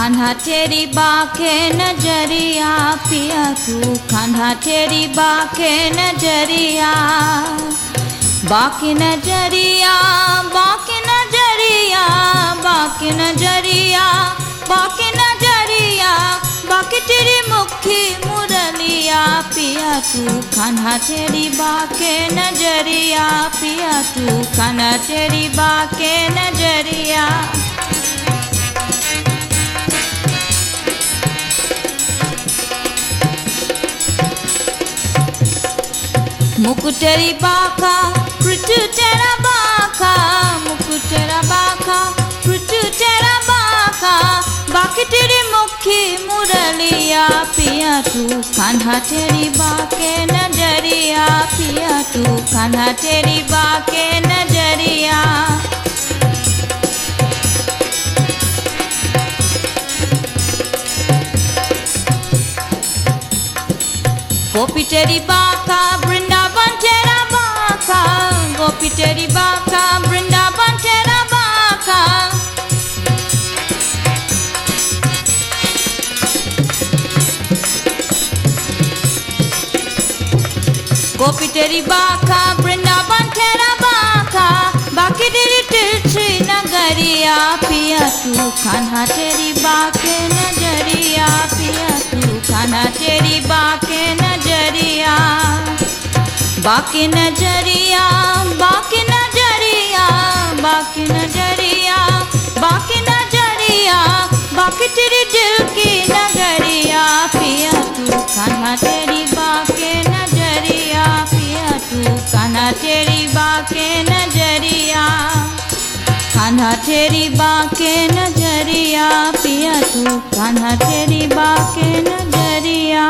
कान्हा तेरी बाके नजरिया पिया तू कान्हा तेरी बाके नजरिया बाके नजरिया बाके नजरिया बाके नजरिया बाके नजरिया बाके तेरी मुखी मुरलिया पिया तू कान्हा तेरी बाके नजरिया पिया तू कान्हा तेरी बाके नजरिया मुकुट तेरी बाका पृथु तेरा बाका मुकुट तेरा बाका पृथु तेरा बाका बाके तेरी मुखी मुरलिया पिया तू कान्हा तेरी बाके नजरिया पिया तू कान्हा तेरी बाके नजरिया गोपी तेरी बाका वृंदावन तेरा बाका गोपी तेरी बाका वृंदावन तेरा बाका गोपी तेरी बाका वृंदावन तेरा बाका बाकी तेरी तिरछी नगरिया पिया तू कान्हा तेरी बाके नजरिया पिया तू कान्हा तेरी बाके नजरिया बाके नजरिया बाके नजरिया बाके नजरिया बाके नजरिया बाके तेरी दिल की नगरिया पिया तू कान्हा तेरी बाके नजरिया पिया तू कान्हा तेरी बाके नजरिया कान्हा तेरी बाके नजरिया पिया तू कान्हा तेरी बाके नजरिया।